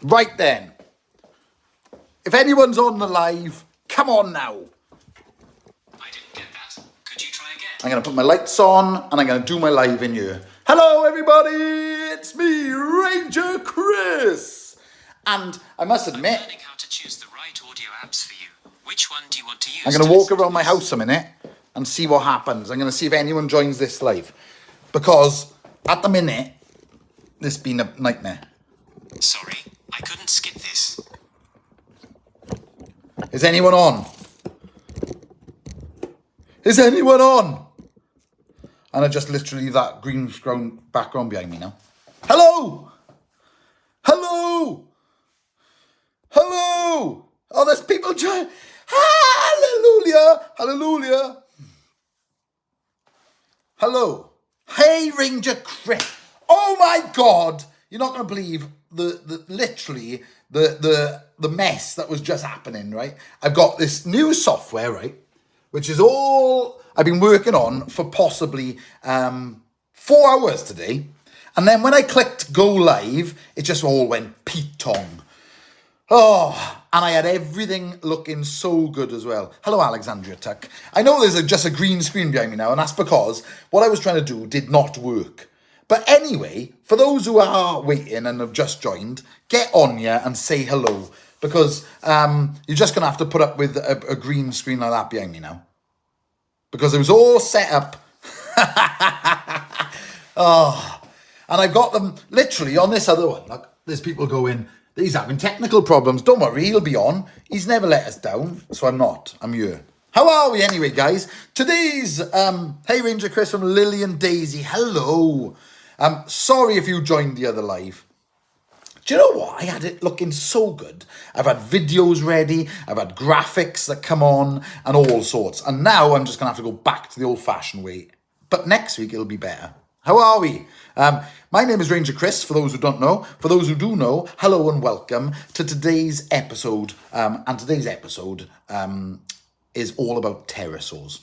Right then. If anyone's on the live, come on now. I didn't get that. Could you try again? I'm going to put my lights on and I'm going to do my live in here. Hello, everybody. It's me, Ranger Chris. And I must admit, I'm learning how to choose the right audio apps for you. Which one do you want to use? I'm going to walk around my house a minute and see what happens. I'm going to see if anyone joins this live. Because at the minute, this has been a nightmare. Sorry, I couldn't skip this. Is anyone on? Is anyone on? And I just literally that green screen background behind me now. Hello! Hello! Hello! Oh, there's people joining. Hallelujah! Hallelujah! Hello. Hey, Ranger Chris. Oh my God! You're not going to believe literally the mess that was just happening, right? I've got this new software, right? Which is all I've been working on for possibly 4 hours today. And then when I clicked go live, it just all went Pete-tong. Oh, and I had everything looking so good as well. Hello, Alexandria Tuck. I know there's just a green screen behind me now, and that's because what I was trying to do did not work. But anyway, for those who are waiting and have just joined, get on here and say hello. Because you're just going to have to put up with a green screen like that behind me now. Because it was all set up. Oh, and I've got them literally on this other one. Look, there's people going, he's having technical problems. Don't worry, he'll be on. He's never let us down. So I'm not. I'm here. How are we anyway, guys? Today's, hey, Ranger Chris from Lillian Daisy. Hello. Sorry if you joined the other live. Do you know what? I had it looking so good. I've had videos ready. I've had graphics that come on and all sorts. And now I'm just going to have to go back to the old-fashioned way. But next week, it'll be better. How are we? My name is Ranger Chris, for those who don't know. For those who do know, hello and welcome to today's episode. And today's episode is all about pterosaurs.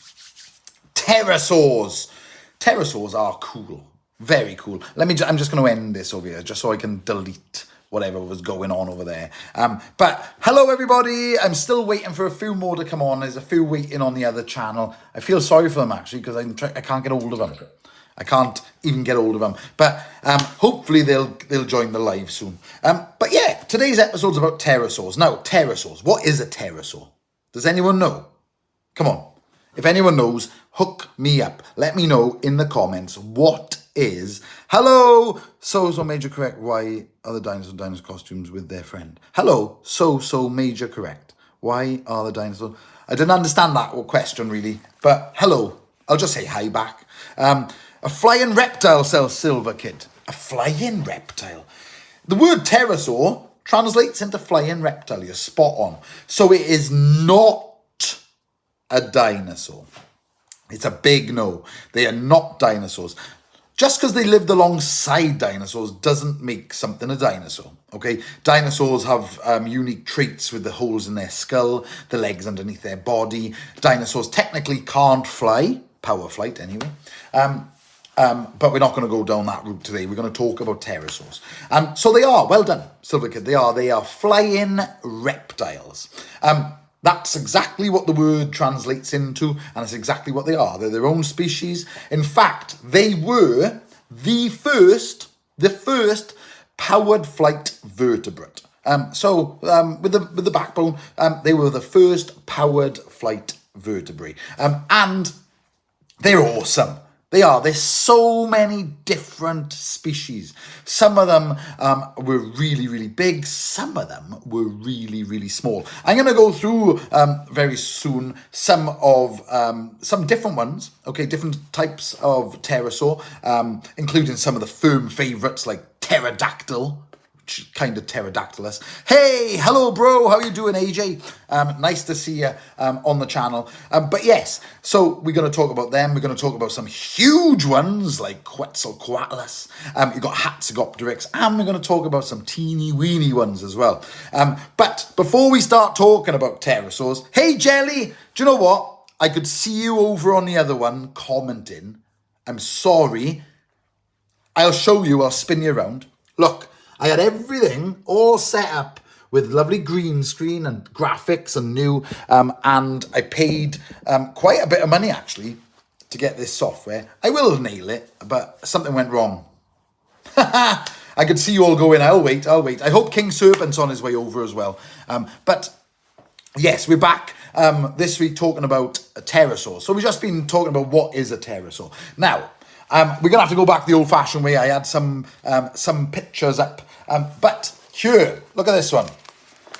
Pterosaurs! Pterosaurs are cool. Very cool. I'm just going to end this over here, just so I can delete whatever was going on over there. But hello, everybody. I'm still waiting for a few more to come on. There's a few waiting on the other channel. I feel sorry for them, actually, because I can't get hold of them. I can't even get hold of them. But hopefully they'll join the live soon. But yeah, today's episode's about pterosaurs. Now, pterosaurs. What is a pterosaur? Does anyone know? Come on. If anyone knows, hook me up. Let me know in the comments what is. Hello, so major correct. Why are the dinosaur costumes with their friend? Hello, so major correct. Why are the dinosaurs? I didn't understand that question really, but hello. I'll just say hi back. A flying reptile sells silver kid. A flying reptile. The word pterosaur translates into flying reptile. You're spot on. So it is not a dinosaur. It's a big no. They are not dinosaurs. Just because they lived alongside dinosaurs doesn't make something a dinosaur, okay? Dinosaurs have unique traits with the holes in their skull, the legs underneath their body. Dinosaurs technically can't fly, power flight anyway. But we're not going to go down that route today. We're going to talk about pterosaurs. So they are, well done, Silver Kid. They are flying reptiles. That's exactly what the word translates into, and that's exactly what they are. They're their own species. In fact, they were the first powered flight vertebrate. With the backbone, they were the first powered flight vertebrae. And they're awesome. They are. There's so many different species. Some of them were really, really big. Some of them were really, really small. I'm going to go through very soon some different ones. Okay, different types of pterosaur, including some of the firm favourites like pterodactyl. Kind of pterodactylus. Hey, hello, bro. How you doing, AJ? Nice to see you on the channel. But yes, so we're going to talk about them. We're going to talk about some huge ones like Quetzalcoatlus. You've got Hatzegopteryx, and we're going to talk about some teeny weeny ones as well. But before we start talking about pterosaurs, hey, Jelly, do you know what? I could see you over on the other one commenting. I'm sorry. I'll show you. I'll spin you around. Look. I had everything all set up with lovely green screen and graphics and new, and I paid quite a bit of money actually to get this software. I will nail it, but something went wrong. I could see you all going, I'll wait. I hope King Serpent's on his way over as well. But yes, we're back this week talking about pterosaurs. So we've just been talking about what is a pterosaur. Now, we're going to have to go back the old-fashioned way. I had some pictures up. But here, look at this one.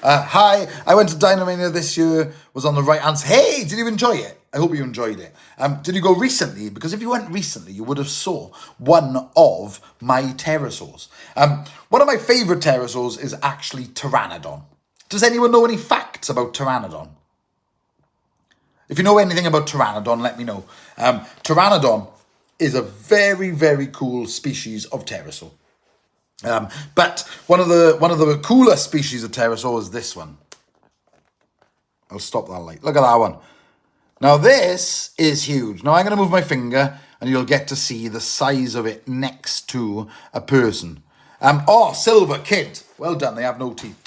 Hi, I went to Dinomania this year, was on the right answer. Hey, did you enjoy it? I hope you enjoyed it. Did you go recently? Because if you went recently, you would have saw one of my pterosaurs. One of my favourite pterosaurs is actually Pteranodon. Does anyone know any facts about Pteranodon? If you know anything about Pteranodon, let me know. Pteranodon is a very, very cool species of pterosaur. But one of the cooler species of pterosaur is this one. I'll stop that light. Look at that one. Now this is huge. Now I'm going to move my finger and you'll get to see the size of it next to a person. Silver kid. Well done. They have no teeth.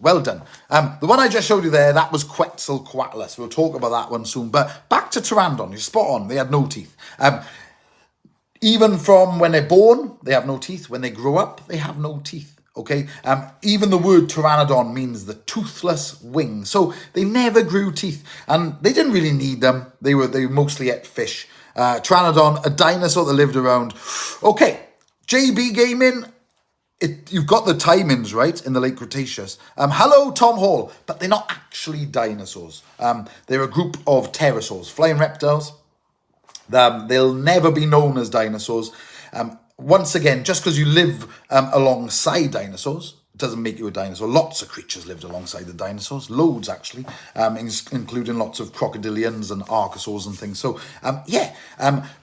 Well done. The one I just showed you there, that was Quetzalcoatlus. We'll talk about that one soon. But back to Pteranodon. You're spot on. They had no teeth. Even from when they're born, they have no teeth. When they grow up, they have no teeth. Okay. Even the word Pteranodon means the toothless wing. So they never grew teeth, and they didn't really need them. They mostly ate fish. Pteranodon, a dinosaur that lived around. Okay, JB Gaming. You've got the timings right in the late Cretaceous. Hello, Tom Hall, but they're not actually dinosaurs. They're a group of pterosaurs, flying reptiles. They'll never be known as dinosaurs. Once again, just because you live alongside dinosaurs doesn't make you a dinosaur. Lots of creatures lived alongside the dinosaurs, loads actually, including lots of crocodilians and archosaurs and things. So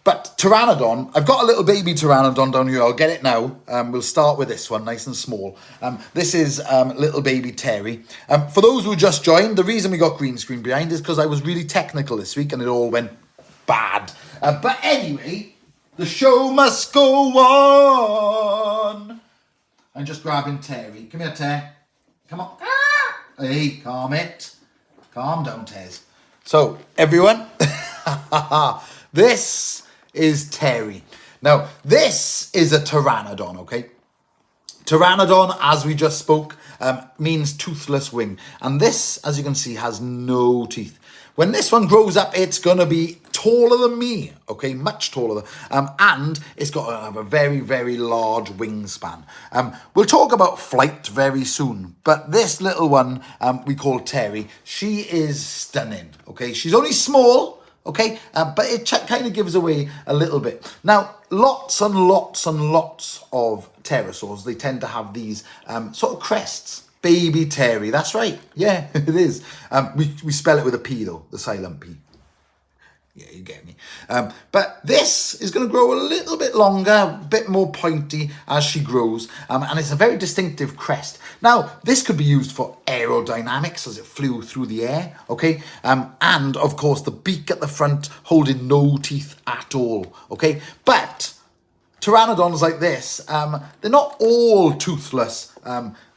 but Pteranodon, I've got a little baby Pteranodon down here. I'll get it now. We'll start with this one, nice and small. This is little baby Terry. For those who just joined, the reason we got green screen behind is because I was really technical this week and it all went bad. But anyway, the show must go on. I'm just grabbing Terry. Come here, Ter. Come on. Hey, calm it. Calm down, Tez. So, everyone, this is Terry. Now, this is a Pteranodon, okay? Pteranodon, as we just spoke, means toothless wing. And this, as you can see, has no teeth. When this one grows up, it's going to be taller than me, okay? Much taller. And it's got to have a very, very large wingspan. We'll talk about flight very soon. But this little one we call Terry, she is stunning, okay? She's only small, okay? But it kind of gives away a little bit. Now, lots and lots and lots of pterosaurs, they tend to have these sort of crests. Baby Terry, that's right. Yeah, it is. We spell it with a P though, the silent P. Yeah, you get me. But this is going to grow a little bit longer, a bit more pointy as she grows. And it's a very distinctive crest. Now, this could be used for aerodynamics as it flew through the air, okay? And, of course, the beak at the front holding no teeth at all, okay? But Pteranodons like this, they're not all toothless,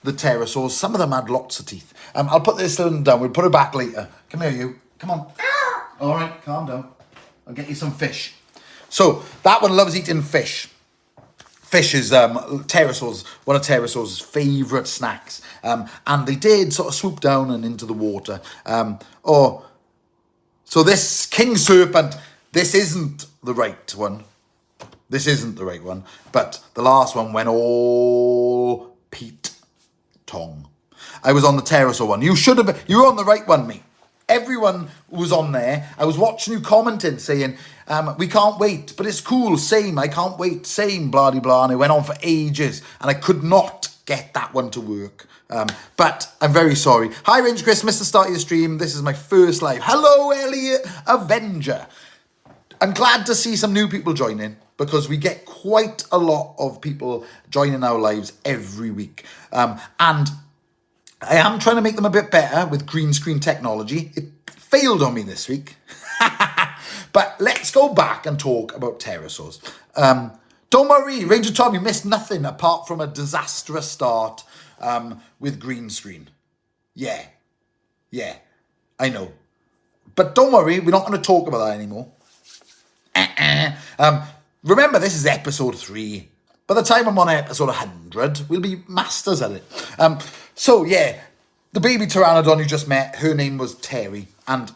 the pterosaurs. Some of them had lots of teeth. I'll put this one down. We'll put it back later. Come here, you. Come on. All right, calm down. I'll get you some fish. So that one loves eating fish. Fish is pterosaurs, one of pterosaurs' favourite snacks. And they did sort of swoop down and into the water. So this king serpent, this isn't the right one. This isn't the right one. But the last one went all Pete Tong. I was on the pterosaur one. You were on the right one, mate. Everyone was on there. I was watching you commenting, saying, we can't wait, but it's cool, same, I can't wait, same, blah, blah, blah. And it went on for ages, and I could not get that one to work. But I'm very sorry. Hi, Range Chris, missed the start of your stream. This is my first live. Hello, Elliot Avenger. I'm glad to see some new people joining, because we get quite a lot of people joining our lives every week. And I am trying to make them a bit better with green screen technology. It failed on me this week. But let's go back and talk about pterosaurs. Don't worry, Ranger Tom, you missed nothing apart from a disastrous start with green screen. Yeah, I know. But don't worry, we're not going to talk about that anymore. Remember, this is episode 3. By the time I'm on episode 100, we'll be masters at it. So, yeah, the baby Pteranodon you just met, her name was Terry, and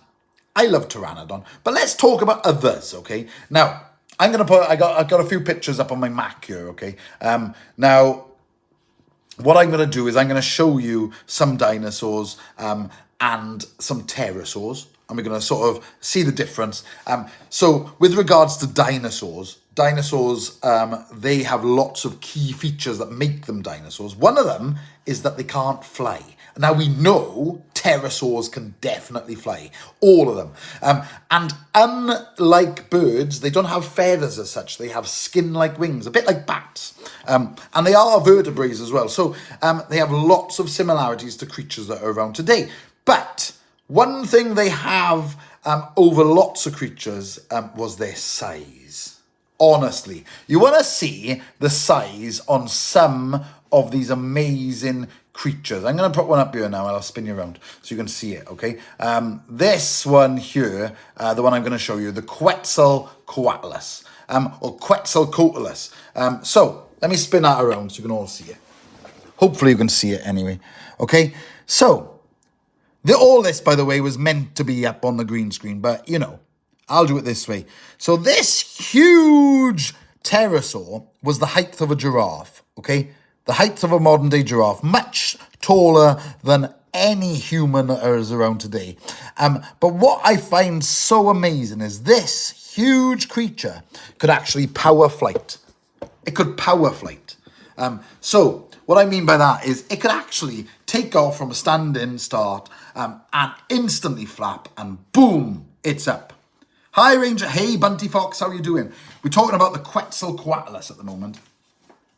I love Pteranodon. But let's talk about others, okay? Now, I'm going to put, I got a few pictures up on my Mac here, okay? Now, what I'm going to do is I'm going to show you some dinosaurs and some pterosaurs, and we're going to sort of see the difference. So with regards to dinosaurs, they have lots of key features that make them dinosaurs. One of them is that they can't fly. Now we know pterosaurs can definitely fly, all of them. And unlike birds, they don't have feathers as such. They have skin-like wings, a bit like bats. And they are vertebrates as well. So they have lots of similarities to creatures that are around today. But one thing they have over lots of creatures was their size. Honestly, you want to see the size on some of these amazing creatures. I'm going to put one up here now, and I'll spin you around so you can see it, okay? This one here, the one I'm going to show you, the Quetzalcoatlus, or Quetzalcoatlus. So, let me spin that around so you can all see it. Hopefully you can see it anyway, okay? So, all this, by the way, was meant to be up on the green screen, but, you know, I'll do it this way. So this huge pterosaur was the height of a giraffe, okay? The height of a modern-day giraffe, much taller than any human that is around today. But what I find so amazing is this huge creature could actually power flight. It could power flight. So what I mean by that is it could actually take off from a standing start and instantly flap, and boom, it's up. Hi, Ranger. Hey, Bunty Fox. How are you doing? We're talking about the Quetzalcoatlus at the moment.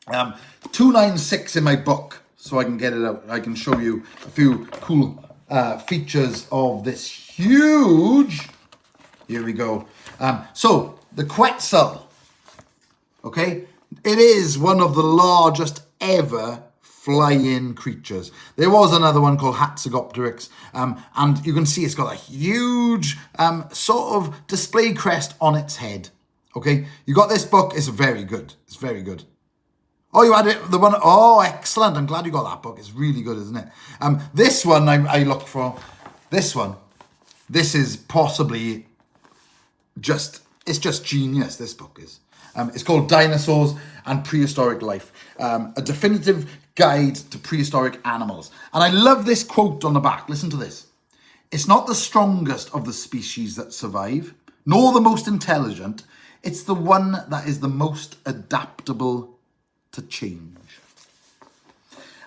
296 in my book, so I can get it out. I can show you a few cool features of this huge... Here we go. So, the Quetzal, okay? It is one of the largest ever flying creatures. There was another one called Hatzegopteryx, and you can see it's got a huge sort of display crest on its head. Okay, you got this book. It's very good. It's very good. Oh, you had it, the one. Oh, excellent. I'm glad you got that book. It's really good, isn't it? This one I looked for. This one. This is possibly it's just genius. This book is. It's called Dinosaurs and Prehistoric Life, a definitive guide to prehistoric animals. And I love this quote on the back. Listen to this. It's not the strongest of the species that survive, nor the most intelligent. It's the one that is the most adaptable to change.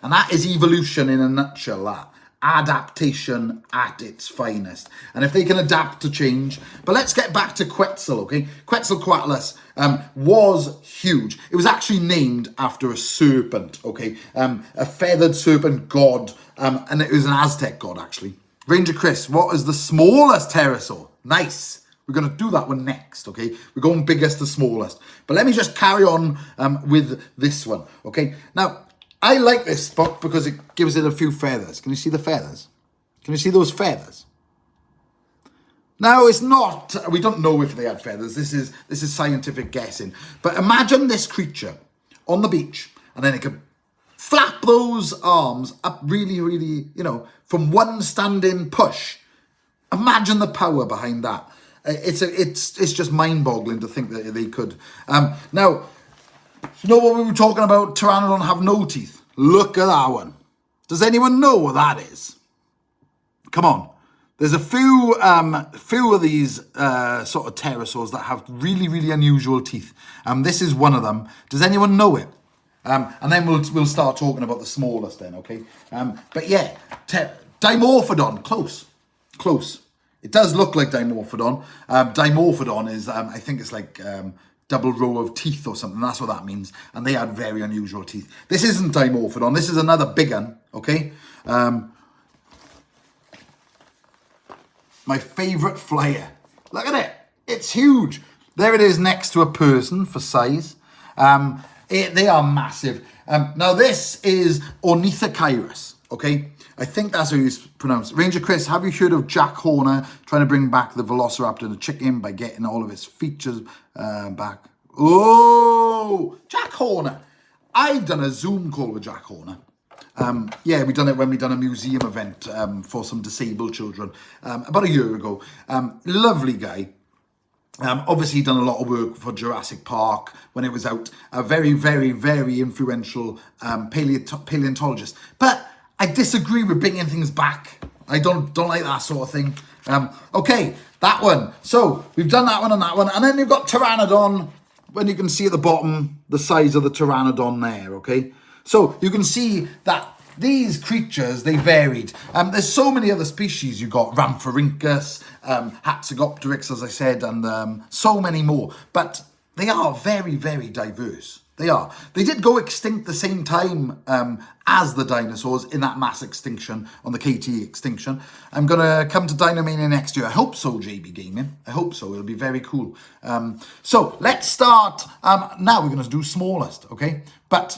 And that is evolution in a nutshell, that. Adaptation at its finest. And if they can adapt to change. But let's get back to Quetzal, okay? Quetzalcoatlus was huge. It was actually named after a serpent, okay? A feathered serpent god. And it was an Aztec god, actually. Ranger Chris, what is the smallest pterosaur? Nice. We're going to do that one next, okay? We're going biggest to smallest. But let me just carry on with this one, okay? Now, I like this book because it gives it a few feathers. Can you see the feathers? Can you see those feathers? Now, it's not, we don't know if they had feathers. This is scientific guessing. But imagine this creature on the beach, and then it could flap those arms up really, really, you know, from one standing push. Imagine the power behind that. It's just mind-boggling to think that they could. Now, you know what we were talking about? Pteranodon have no teeth. Look at that one. Does anyone know what that is? Come on. There's a few of these sort of pterosaurs that have really, really unusual teeth. This is one of them. Does anyone know it? And then we'll start talking about the smallest then, okay? But yeah, Dimorphodon, close. It does look like Dimorphodon. Dimorphodon is, I think it's like double row of teeth or something. That's what that means. And they had very unusual teeth. This isn't Dimorphodon. This is another big one, okay? My favourite flyer. Look at it. It's huge. There it is next to a person for size. They are massive. Now this is Ornithocheirus, okay? I think that's how you pronounce it. Ranger Chris, have you heard of Jack Horner trying to bring back the Velociraptor and the chicken by getting all of its features back? Oh, Jack Horner. I've done a Zoom call with Jack Horner. Yeah, we done it when we done a museum event for some disabled children about a year ago. Lovely guy. Obviously done a lot of work for Jurassic Park when it was out. A very, very, very influential paleontologist. But I disagree with bringing things back. I don't like that sort of thing. Okay, that one. So we've done that one and that one. And then you've got Pteranodon. When you can see at the bottom, the size of the Pteranodon there, okay? So you can see that these creatures, they varied. There's so many other species. You've got Rhamphorhynchus, Hatzegopteryx, as I said, and so many more. But they are very, very diverse. They are. They did go extinct the same time as the dinosaurs in that mass extinction, on the KT extinction. I'm going to come to Dinomania next year. I hope so, JB Gaming. I hope so. It'll be very cool. So let's start. Now we're going to do smallest, okay? But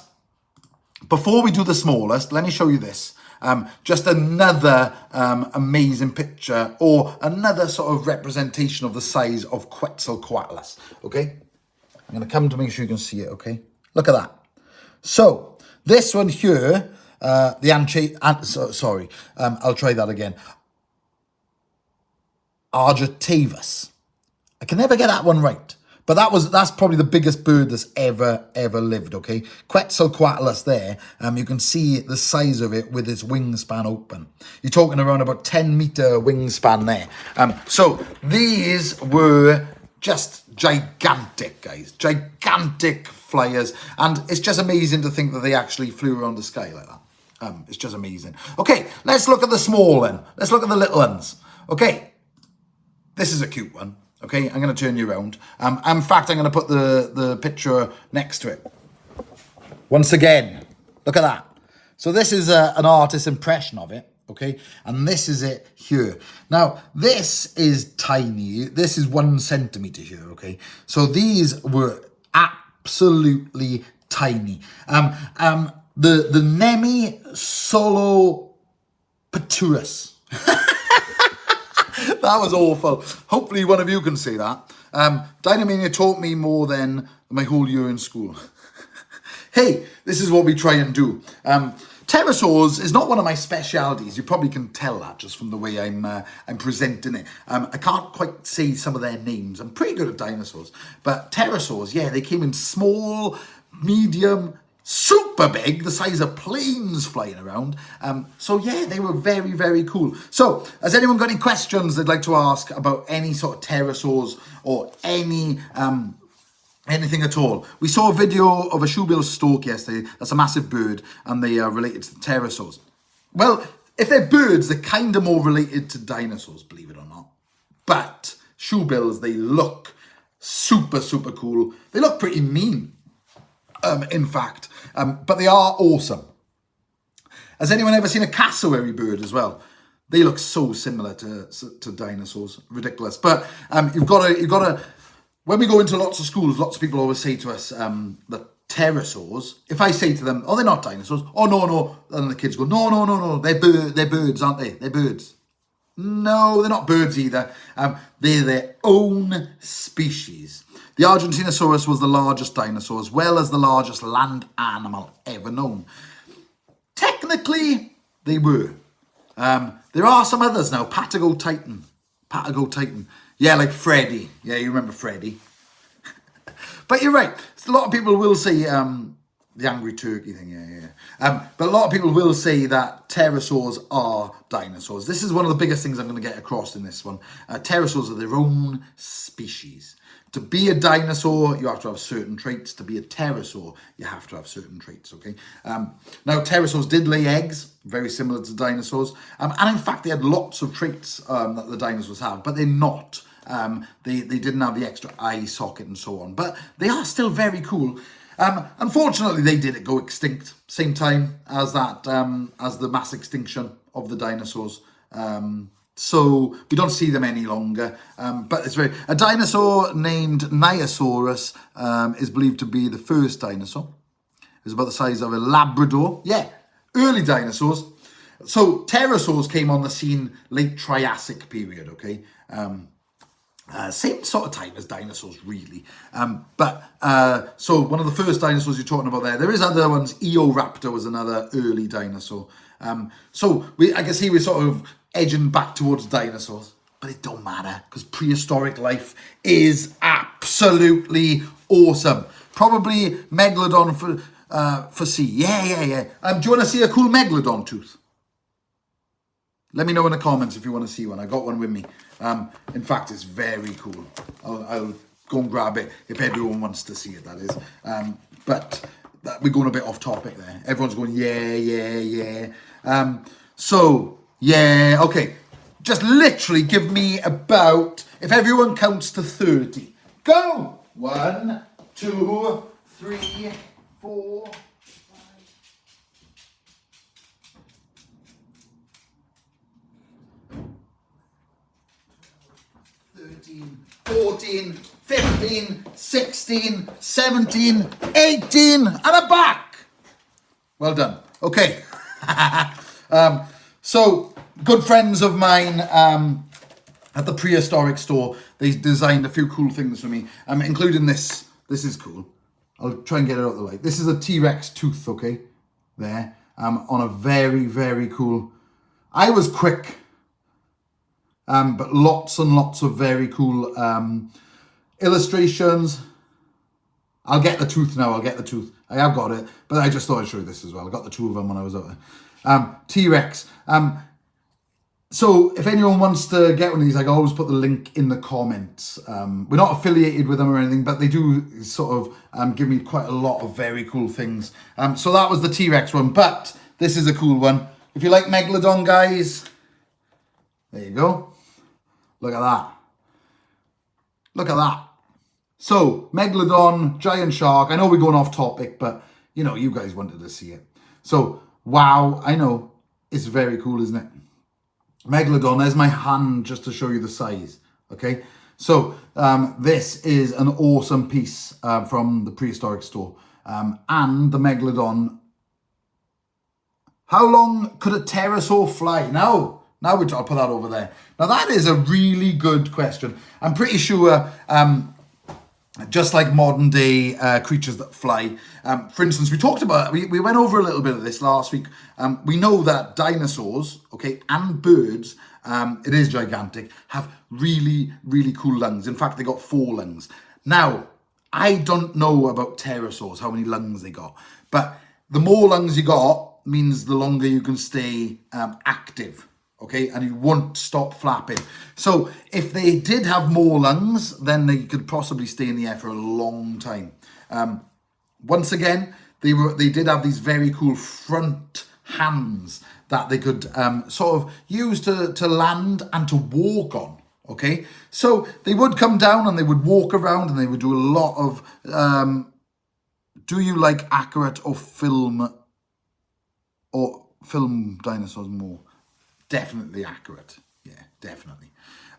before we do the smallest, let me show you this. Just another amazing picture, or another sort of representation of the size of Quetzalcoatlus, okay? I'm going to come to make sure you can see it, okay? Look at that. So, this one here, I'll try that again. Argentavis. I can never get that one right. But that's probably the biggest bird that's ever lived, okay? Quetzalcoatlus there, you can see the size of it with its wingspan open. You're talking around about 10-meter wingspan there. So these were just gigantic, guys. Gigantic flyers. And it's just amazing to think that they actually flew around the sky like that. It's just amazing. Okay, let's look at the small one. Let's look at the little ones. Okay, this is a cute one. Okay, I'm going to turn you around. In fact, I'm going to put the picture next to it. Once again, look at that. So this is an artist's impression of it, okay? And this is it here. Now, this is tiny. This is 1 centimeter here, okay? So these were absolutely tiny. The Nemi Solopaturus. That was awful. Hopefully one of you can see that. Dinomania taught me more than my whole year in school. Hey, this is what we try and do. Pterosaurs is not one of my specialities. You probably can tell that just from the way I'm presenting it. I can't quite say some of their names. I'm pretty good at dinosaurs. But pterosaurs, yeah, they came in small, medium, super big, the size of planes flying around. So yeah, they were very, very cool. So, has anyone got any questions they'd like to ask about any sort of pterosaurs or anything at all? We saw a video of a shoebill stork yesterday. That's a massive bird, and they are related to the pterosaurs. Well, if they're birds, they're kind of more related to dinosaurs, believe it or not. But shoebills, they look super, super cool. They look pretty mean. In fact, but they are awesome. Has anyone ever seen a cassowary bird as well? They look so similar to dinosaurs, ridiculous. But you've got to. When we go into lots of schools, lots of people always say to us that pterosaurs. If I say to them, "Oh, they're not dinosaurs," "Oh, no," and the kids go, "No, they're birds, aren't they? They're birds." No, they're not birds either. They're their own species. The Argentinosaurus was the largest dinosaur, as well as the largest land animal ever known. Technically, they were. There are some others now. Patagotitan. Yeah, like Freddy. Yeah, you remember Freddy. But you're right. A lot of people will say the angry turkey thing. Yeah. But a lot of people will say that pterosaurs are dinosaurs. This is one of the biggest things I'm going to get across in this one. Pterosaurs are their own species. To be a dinosaur, you have to have certain traits. To be a pterosaur, you have to have certain traits, okay? Now, pterosaurs did lay eggs, very similar to dinosaurs. And in fact, they had lots of traits that the dinosaurs have, but they're not. They didn't have the extra eye socket and so on. But they are still very cool. Unfortunately, they did go extinct, same time as that, as the mass extinction of the dinosaurs. So we don't see them any longer, but it's a dinosaur named Deinoychus is believed to be the first dinosaur. It was about the size of a Labrador. Yeah, early dinosaurs. So pterosaurs came on the scene late Triassic period, okay? Same sort of time as dinosaurs, really. So one of the first dinosaurs you're talking about there. There is other ones. Raptor was another early dinosaur. I can see we're sort of edging back towards dinosaurs, but it don't matter because prehistoric life is absolutely awesome. Probably Megalodon for C. Yeah. Do you want to see a cool Megalodon tooth? Let me know in the comments if you want to see one. I got one with me. In fact, it's very cool. I'll go and grab it if everyone wants to see it, that is. But we're going a bit off topic there. Everyone's going, yeah. Okay. Just literally give me about, if everyone counts to 30. Go! 1, 2, 3, 4... 13, 14, 15, 16, 17, 18, and a back. Well done. Okay. So, good friends of mine at the prehistoric store, they designed a few cool things for me, including this. This is cool. I'll try and get it out of the light. This is a T.rex tooth, okay? There. On a very, very cool... I was quick. But lots and lots of very cool illustrations. I'll get the tooth now. I have got it, but I just thought I'd show you this as well. I got the two of them when I was out there. T.rex. So if anyone wants to get one of these, I can always put the link in the comments. We're not affiliated with them or anything, but they do sort of give me quite a lot of very cool things. So that was the T.rex one, but this is a cool one. If you like Megalodon, guys, there you go. Look at that. Look at that. So, Megalodon, giant shark. I know we're going off topic, but, you know, you guys wanted to see it. So, wow, I know. It's very cool, isn't it? Megalodon, there's my hand just to show you the size, okay? So, this is an awesome piece from the prehistoric store. And the Megalodon. How long could a pterosaur fly? Now I'll put that over there. Now, that is a really good question. I'm pretty sure, just like modern day creatures that fly, for instance, we went over a little bit of this last week. We know that dinosaurs, okay, and birds, it is gigantic, have really, really cool lungs. In fact, they got 4 lungs. Now, I don't know about pterosaurs, how many lungs they got, but the more lungs you got means the longer you can stay active. Okay, and you won't stop flapping. So if they did have more lungs, then they could possibly stay in the air for a long time. Once again, they did have these very cool front hands that they could sort of use to land and to walk on. Okay, so they would come down and they would walk around and they would do a lot of. Do you like accurate or film dinosaurs more? Definitely accurate. Yeah, definitely.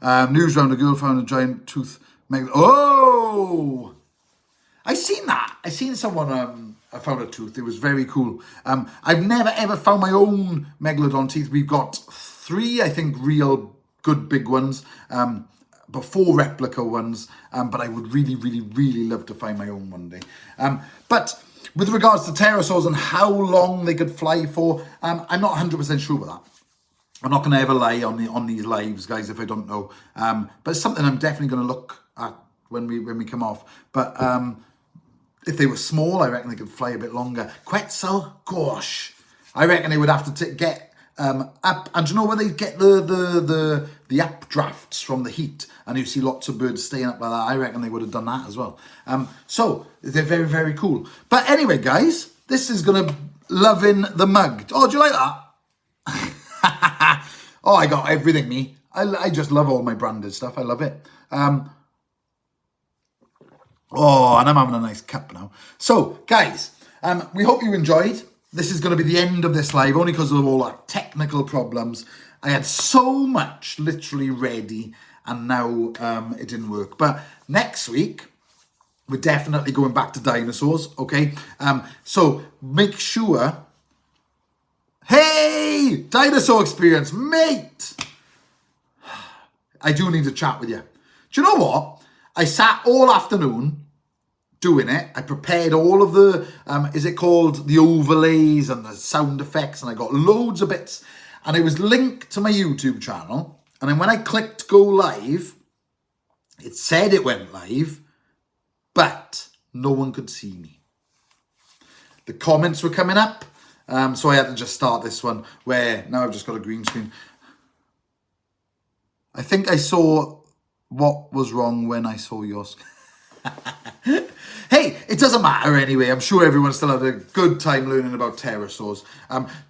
News round, a girl found a giant tooth. Oh! I seen that. I seen someone found a tooth. It was very cool. I've never ever found my own Megalodon teeth. We've got 3, I think, real good big ones. But 4 replica ones. But I would really, really, really love to find my own one day. But with regards to pterosaurs and how long they could fly for, I'm not 100% sure about that. I'm not going to ever lie on these lives, guys, if I don't know. But it's something I'm definitely going to look at when we come off. But if they were small, I reckon they could fly a bit longer. Quetzal, gosh, I reckon they would have to get up. And do you know where they get the updrafts from the heat? And you see lots of birds staying up like that. I reckon they would have done that as well. So they're very, very cool. But anyway, guys, this is going to loving the mug. Oh, do you like that? Oh, I got everything, me. I just love all my branded stuff. I love it. Oh, and I'm having a nice cup now. So, guys, we hope you enjoyed. this is going to be the end of this live, only because of all our technical problems. I had so much literally ready, and now it didn't work. But next week, we're definitely going back to dinosaurs, okay? So make sure... Hey! Dinosaur experience, mate! I do need to chat with you. Do you know what? I sat all afternoon doing it. I prepared all of the, is it called the overlays and the sound effects, and I got loads of bits, and it was linked to my YouTube channel. And then when I clicked go live, it said it went live, but no one could see me. The comments were coming up, so I had to just start this one where now I've just got a green screen. I think I saw what was wrong when I saw yours. Hey, it doesn't matter anyway. I'm sure everyone still had a good time learning about pterosaurs.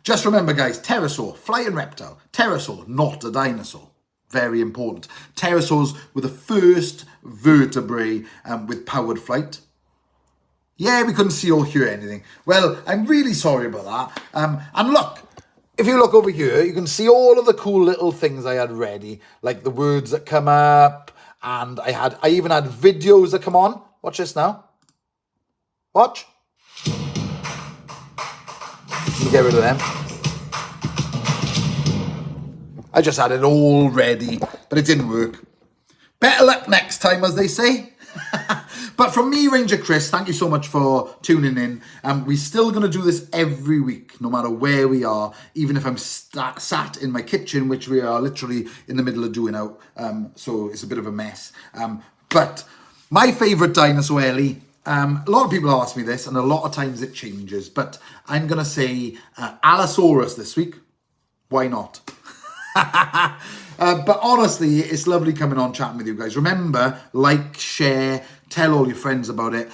Just remember, guys, pterosaur, flying reptile. Pterosaur, not a dinosaur. Very important. Pterosaurs were the first vertebrae with powered flight. Yeah, we couldn't see or hear anything. Well, I'm really sorry about that. And look, if you look over here, you can see all of the cool little things I had ready, like the words that come up, and I even had videos that come on. Watch this now. Watch. Let me get rid of them. I just had it all ready, but it didn't work. Better luck next time, as they say. But from me, Ranger Chris, thank you so much for tuning in. We're still going to do this every week, no matter where we are, even if I'm sat in my kitchen, which we are literally in the middle of doing out. So it's a bit of a mess. But my favourite dinosaur, Ellie, a lot of people ask me this, and a lot of times it changes, but I'm going to say Allosaurus this week. Why not? But honestly, it's lovely coming on chatting with you guys. Remember, like, share, tell all your friends about it.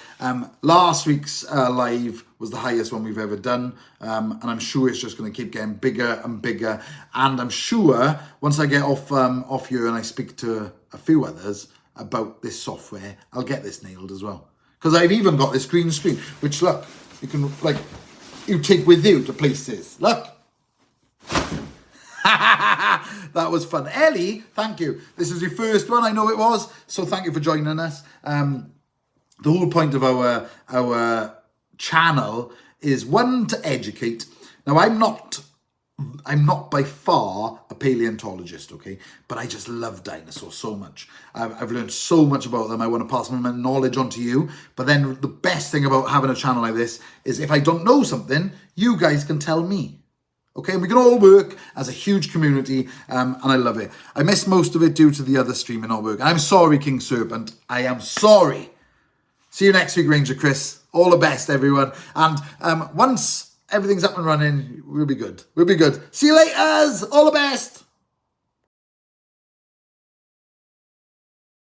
Last week's live was the highest one we've ever done, and I'm sure it's just going to keep getting bigger and bigger. And I'm sure once I get off here and I speak to a few others about this software, I'll get this nailed as well. Because I've even got this green screen, which, look, you can, like, you take with you to places. Look. That was fun. Ellie, thank you. This is your first one, I know it was. So thank you for joining us. The whole point of our channel is, one, to educate. Now, I'm not by far a paleontologist, okay? But I just love dinosaurs so much. I've learned so much about them. I want to pass my knowledge on to you. But then the best thing about having a channel like this is if I don't know something, you guys can tell me. Okay, we can all work as a huge community, and I love it. I missed most of it due to the other streaming not working. I'm sorry, King Serpent. I am sorry. See you next week, Ranger Chris. All the best, everyone. And once everything's up and running, we'll be good. We'll be good. See you later. All the best.